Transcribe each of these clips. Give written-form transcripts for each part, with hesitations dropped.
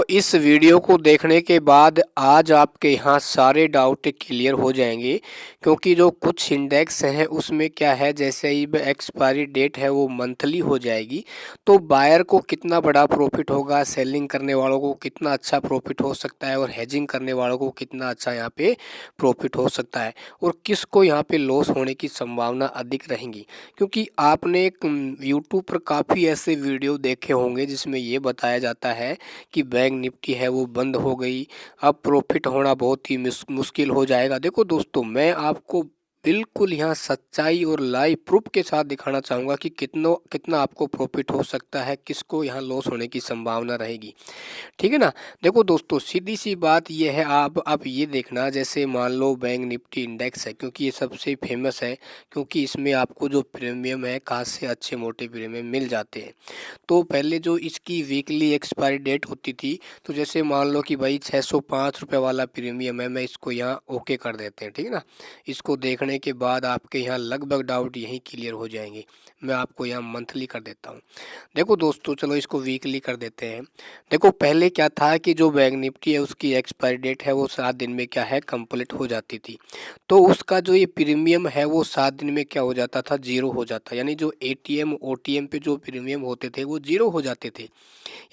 तो इस वीडियो को देखने के बाद आज आपके यहाँ सारे डाउट क्लियर हो जाएंगे, क्योंकि जो कुछ इंडेक्स हैं उसमें क्या है, जैसे ही एक्सपायरी डेट है वो मंथली हो जाएगी तो बायर को कितना बड़ा प्रॉफिट होगा, सेलिंग करने वालों को कितना अच्छा प्रॉफिट हो सकता है और हेजिंग करने वालों को कितना अच्छा यहाँ पे प्रॉफिट हो सकता है और किसको यहाँ पे लॉस होने की संभावना अधिक रहेंगी। क्योंकि आपने यूट्यूब पर काफ़ी ऐसे वीडियो देखे होंगे जिसमें ये बताया जाता है कि बैंक निफ्टी है वो बंद हो गई, अब प्रॉफिट होना बहुत ही मुश्किल हो जाएगा। देखो दोस्तों, मैं आपको बिल्कुल यहाँ सच्चाई और लाइव प्रूफ के साथ दिखाना चाहूँगा कि कितना आपको प्रॉफिट हो सकता है, किसको यहाँ लॉस होने की संभावना रहेगी। ठीक है ना। देखो दोस्तों, सीधी सी बात ये है, आप ये देखना, जैसे मान लो बैंक निफ्टी इंडेक्स है, क्योंकि ये सबसे फेमस है, क्योंकि इसमें आपको जो प्रीमियम है खास से अच्छे मोटे प्रीमियम मिल जाते हैं। तो पहले जो इसकी वीकली एक्सपायरी डेट होती थी, तो जैसे मान लो कि भाई 605 रुपये वाला प्रीमियम है, मैं इसको यहाँ ओके कर देते हैं। ठीक है ना। इसको देखने के बाद आपके यहाँ लगभग डाउट यहीं क्लियर हो जाएंगे। मैं आपको यहाँ मंथली कर देता हूँ। देखो दोस्तों, चलो इसको वीकली कर देते हैं। देखो पहले क्या था कि जो बैंक निफ्टी है उसकी एक्सपायरी डेट है वो 7 दिन में क्या है कंप्लीट हो जाती थी। तो उसका जो ये प्रीमियम है वो 7 दिन में क्या हो जाता था, जीरो हो जाता। यानी जो एटीएम ओटीएम पे जो प्रीमियम होते थे वो जीरो हो जाते थे।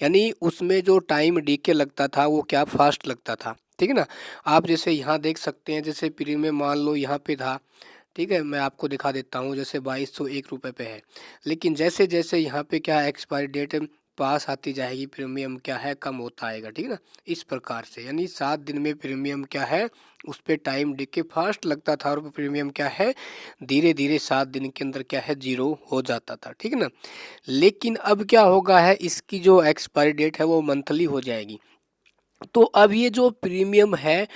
यानी उसमें जो टाइम डीके लगता था वो क्या फास्ट लगता था। ठीक है ना। आप जैसे यहाँ देख सकते हैं, जैसे प्रीमियम मान लो यहाँ पे था। ठीक है, मैं आपको दिखा देता हूँ, जैसे 2201 रुपये पे है। लेकिन जैसे जैसे यहाँ पे क्या एक्सपायरी डेट पास आती जाएगी, प्रीमियम क्या है कम होता आएगा। ठीक है ना। इस प्रकार से यानी 7 दिन में प्रीमियम क्या है, उस पर टाइम डिके फास्ट लगता था और प्रीमियम क्या है धीरे धीरे 7 दिन के अंदर क्या है जीरो हो जाता था। ठीक है ना। लेकिन अब क्या होगा है, इसकी जो एक्सपायरी डेट है वो मंथली हो जाएगी। तो अब ये जो प्रीमियम है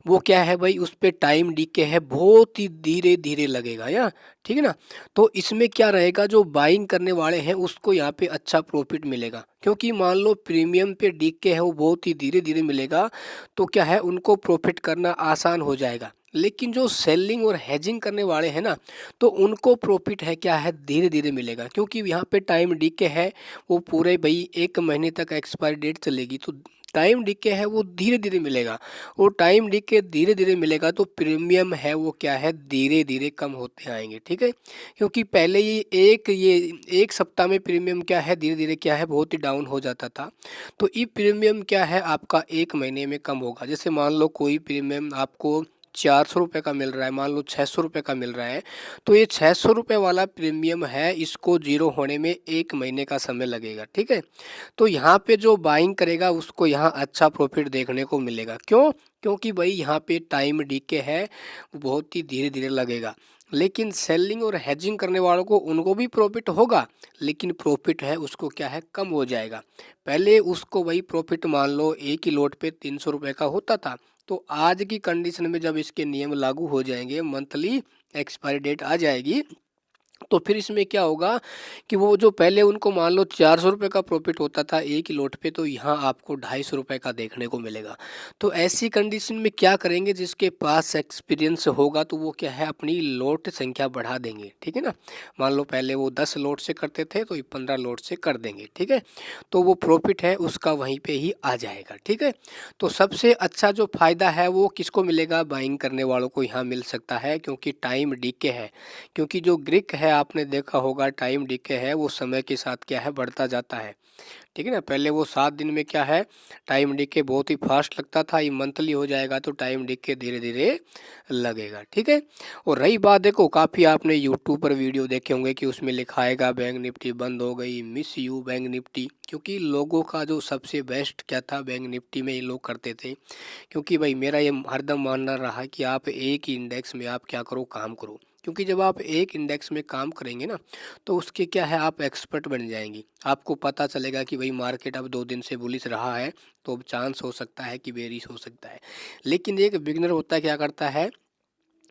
वो क्या है भाई, उस पे टाइम डीके है, बहुत ही धीरे धीरे लगेगा या। ठीक है ना। तो इसमें क्या रहेगा, जो बाइंग करने वाले हैं उसको यहाँ पे अच्छा प्रॉफिट मिलेगा, क्योंकि मान लो प्रीमियम पे डीके है वो बहुत ही धीरे धीरे मिलेगा, तो क्या है उनको प्रॉफिट करना आसान हो जाएगा। लेकिन जो सेलिंग और हेजिंग करने वाले हैं ना, तो उनको प्रॉफिट है क्या है धीरे धीरे मिलेगा, क्योंकि यहाँ पे टाइम डीके है वो पूरे भाई 1 महीने तक एक्सपायरी डेट चलेगी। तो टाइम डीके है वो धीरे धीरे मिलेगा, और टाइम डीके धीरे धीरे मिलेगा तो प्रीमियम है वो क्या है धीरे धीरे कम होते आएंगे। ठीक है। क्योंकि पहले ये एक सप्ताह में प्रीमियम क्या है धीरे धीरे क्या है बहुत ही डाउन हो जाता था। तो ये प्रीमियम क्या है आपका 1 महीने में कम होगा। जैसे मान लो कोई प्रीमियम आपको 400 रुपये का मिल रहा है, मान लो 600 रुपये का मिल रहा है, तो ये 600 रुपये वाला प्रीमियम है, इसको जीरो होने में 1 महीने का समय लगेगा। ठीक है। तो यहाँ पे जो बाइंग करेगा उसको यहाँ अच्छा प्रॉफिट देखने को मिलेगा। क्यों? क्योंकि भाई यहाँ पे टाइम डीके है वो बहुत ही धीरे धीरे लगेगा। लेकिन सेलिंग और हेजिंग करने वालों को उनको भी प्रॉफिट होगा, लेकिन प्रॉफिट है उसको क्या है कम हो जाएगा। पहले उसको वही प्रॉफिट मान लो एक ही लोट पे 300 रुपये का होता था। तो आज की कंडीशन में जब इसके नियम लागू हो जाएंगे, मंथली एक्सपायरी डेट आ जाएगी, तो फिर इसमें क्या होगा कि वो जो पहले उनको मान लो 400 रुपये का प्रॉफिट होता था एक ही लोट पे, तो यहाँ आपको 250 रुपये का देखने को मिलेगा। तो ऐसी कंडीशन में क्या करेंगे, जिसके पास एक्सपीरियंस होगा तो वो क्या है अपनी लोट संख्या बढ़ा देंगे। ठीक है ना। मान लो पहले वो 10 लोट से करते थे तो ये 15 लोट से कर देंगे। ठीक है। तो वो प्रॉफिट है उसका वहीं पे ही आ जाएगा। ठीक है। तो सबसे अच्छा जो फायदा है वो किसको मिलेगा, बाइंग करने वालों को यहाँ मिल सकता है, क्योंकि टाइम डीके है। क्योंकि जो ग्रिक है आपने देखा होगा, टाइम डीके है वो समय के साथ क्या है बढ़ता जाता है। ठीक है ना। पहले वो 7 दिन में क्या है टाइम डीके बहुत ही फास्ट लगता था, ये मंथली हो जाएगा तो टाइम डीके धीरे धीरे लगेगा। ठीक है। और रही बात, देखो काफ़ी आपने यूट्यूब पर वीडियो देखे होंगे कि उसमें लिखा आएगा बैंक निफ्टी बंद हो गई, मिस यू बैंक निफ्टी, क्योंकि लोगों का जो सबसे बेस्ट क्या था बैंक निफ्टी में ये लोग करते थे। क्योंकि भाई मेरा ये हरदम मानना रहा कि आप एक ही इंडेक्स में आप क्या करो काम करो, क्योंकि जब आप एक इंडेक्स में काम करेंगे ना, तो उसके क्या है आप एक्सपर्ट बन जाएंगे। आपको पता चलेगा कि भाई मार्केट अब 2 दिन से बुलिश रहा है, तो अब चांस हो सकता है कि बेरिश हो सकता है। लेकिन एक बिगनर होता है क्या करता है,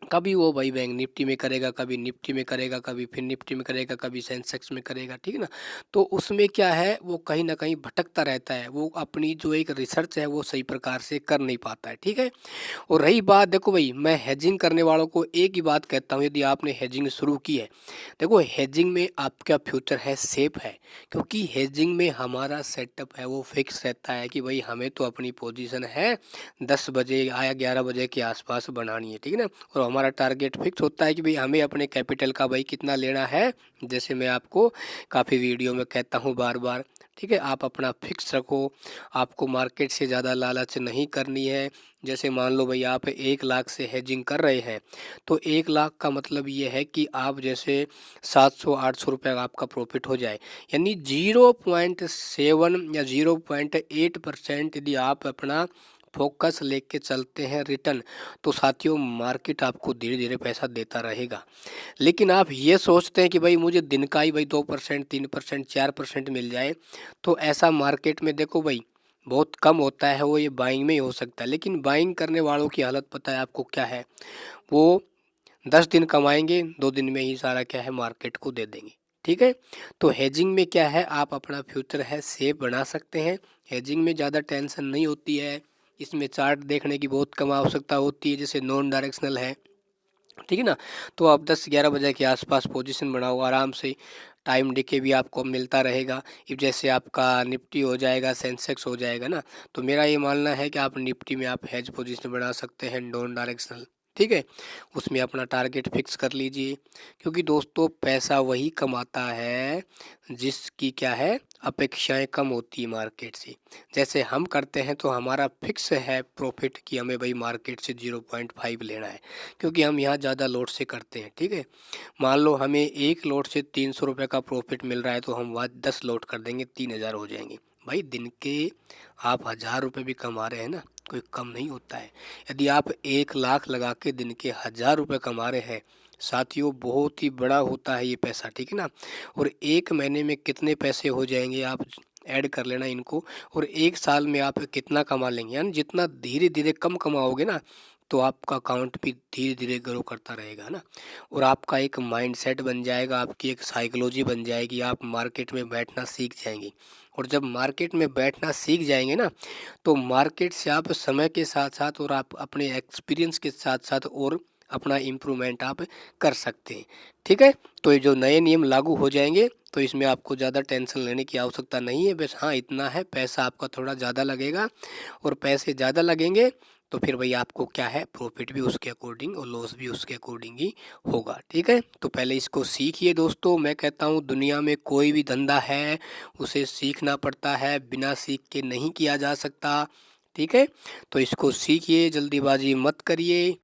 कभी वो भाई बैंक निफ्टी में करेगा, कभी निफ्टी में करेगा, कभी फिर निफ्टी में करेगा, कभी सेंसेक्स में करेगा, ठीक है ना। तो उसमें क्या है, वो कहीं ना कहीं भटकता रहता है, वो अपनी जो एक रिसर्च है वो सही प्रकार से कर नहीं पाता है, ठीक है। और रही बात, देखो भाई, मैं हेजिंग करने वालों को एक ही बात कहता हूँ, यदि आपने हेजिंग शुरू की है, देखो हेजिंग में आपका फ्यूचर है सेफ है, क्योंकि हेजिंग में हमारा सेटअप है वो फिक्स रहता है कि भाई हमें तो अपनी पोजीशन है 10 बजे या 11 बजे के आसपास बनानी है, ठीक है ना। और हमारा टारगेट फिक्स होता है कि भाई हमें अपने कैपिटल का भाई कितना लेना है, जैसे मैं आपको काफ़ी वीडियो में कहता हूँ बार बार, ठीक है। आप अपना फिक्स रखो, आपको मार्केट से ज़्यादा लालच नहीं करनी है। जैसे मान लो भाई आप 1 लाख से हेजिंग कर रहे हैं, तो 1 लाख का मतलब ये है कि आप जैसे 700-800 रुपये आपका प्रॉफिट हो जाए, यानी 0.7 या 0.8% यदि आप अपना फोकस लेके चलते हैं रिटर्न, तो साथियों मार्केट आपको धीरे धीरे पैसा देता रहेगा। लेकिन आप ये सोचते हैं कि भाई मुझे दिन का ही भाई 2%, 3%, 4% मिल जाए, तो ऐसा मार्केट में देखो भाई बहुत कम होता है, वो ये बाइंग में ही हो सकता है। लेकिन बाइंग करने वालों की हालत पता है आपको क्या है, वो 10 दिन कमाएंगे, 2 दिन में ही सारा क्या है मार्केट को दे देंगे, ठीक है। तो हेजिंग में क्या है, आप अपना फ्यूचर है सेफ बना सकते हैं। हेजिंग में ज़्यादा टेंशन नहीं होती है, इसमें चार्ट देखने की बहुत कम आवश्यकता होती है, जैसे नॉन डायरेक्शनल है, ठीक है ना। तो आप 10-11 बजे के आसपास पोजीशन बनाओ आराम से, टाइम डिके भी आपको मिलता रहेगा। इब जैसे आपका निफ्टी हो जाएगा, सेंसेक्स हो जाएगा ना, तो मेरा ये मानना है कि आप निफ्टी में आप हेज पोजीशन बना सकते हैं नॉन डायरेक्शनल, ठीक है। उसमें अपना टारगेट फिक्स कर लीजिए, क्योंकि दोस्तों पैसा वही कमाता है जिसकी क्या है अपेक्षाएं कम होती है मार्केट से। जैसे हम करते हैं तो हमारा फिक्स है प्रॉफिट कि हमें भाई मार्केट से 0.5 लेना है, क्योंकि हम यहाँ ज़्यादा लोड से करते हैं, ठीक है। मान लो हमें एक लोड से 300 रुपये का प्रॉफिट मिल रहा है, तो हम वहाँ 10 लोड कर देंगे, 3000 हो जाएंगे। भाई दिन के आप 1000 रुपये भी कमा रहे हैं ना, कोई कम नहीं होता है। यदि आप 1 लाख लगा के दिन के 1000 रुपये कमा रहे हैं साथियों, बहुत ही बड़ा होता है ये पैसा, ठीक है ना। और एक महीने में कितने पैसे हो जाएंगे आप ऐड कर लेना इनको, और 1 साल में आप कितना कमा लेंगे, यानी जितना धीरे धीरे कम कमाओगे ना, तो आपका अकाउंट भी धीरे धीरे ग्रो करता रहेगा ना। और आपका एक माइंडसेट बन जाएगा, आपकी एक साइकोलॉजी बन जाएगी, आप मार्केट में बैठना सीख जाएंगे। और जब मार्केट में बैठना सीख जाएंगे ना, तो मार्केट से आप समय के साथ साथ और आप अपने एक्सपीरियंस के साथ साथ और अपना इम्प्रूवमेंट आप कर सकते हैं, ठीक है। तो ये जो नए नियम लागू हो जाएंगे, तो इसमें आपको ज़्यादा टेंशन लेने की आवश्यकता नहीं है। बस हाँ इतना है, पैसा आपका थोड़ा ज़्यादा लगेगा, और पैसे ज़्यादा लगेंगे तो फिर भाई आपको क्या है प्रॉफिट भी उसके अकॉर्डिंग और लॉस भी उसके अकॉर्डिंग ही होगा, ठीक है। तो पहले इसको सीखिए दोस्तों, मैं कहता हूँ दुनिया में कोई भी धंधा है उसे सीखना पड़ता है, बिना सीख के नहीं किया जा सकता, ठीक है। तो इसको सीखिए, जल्दीबाजी मत करिए।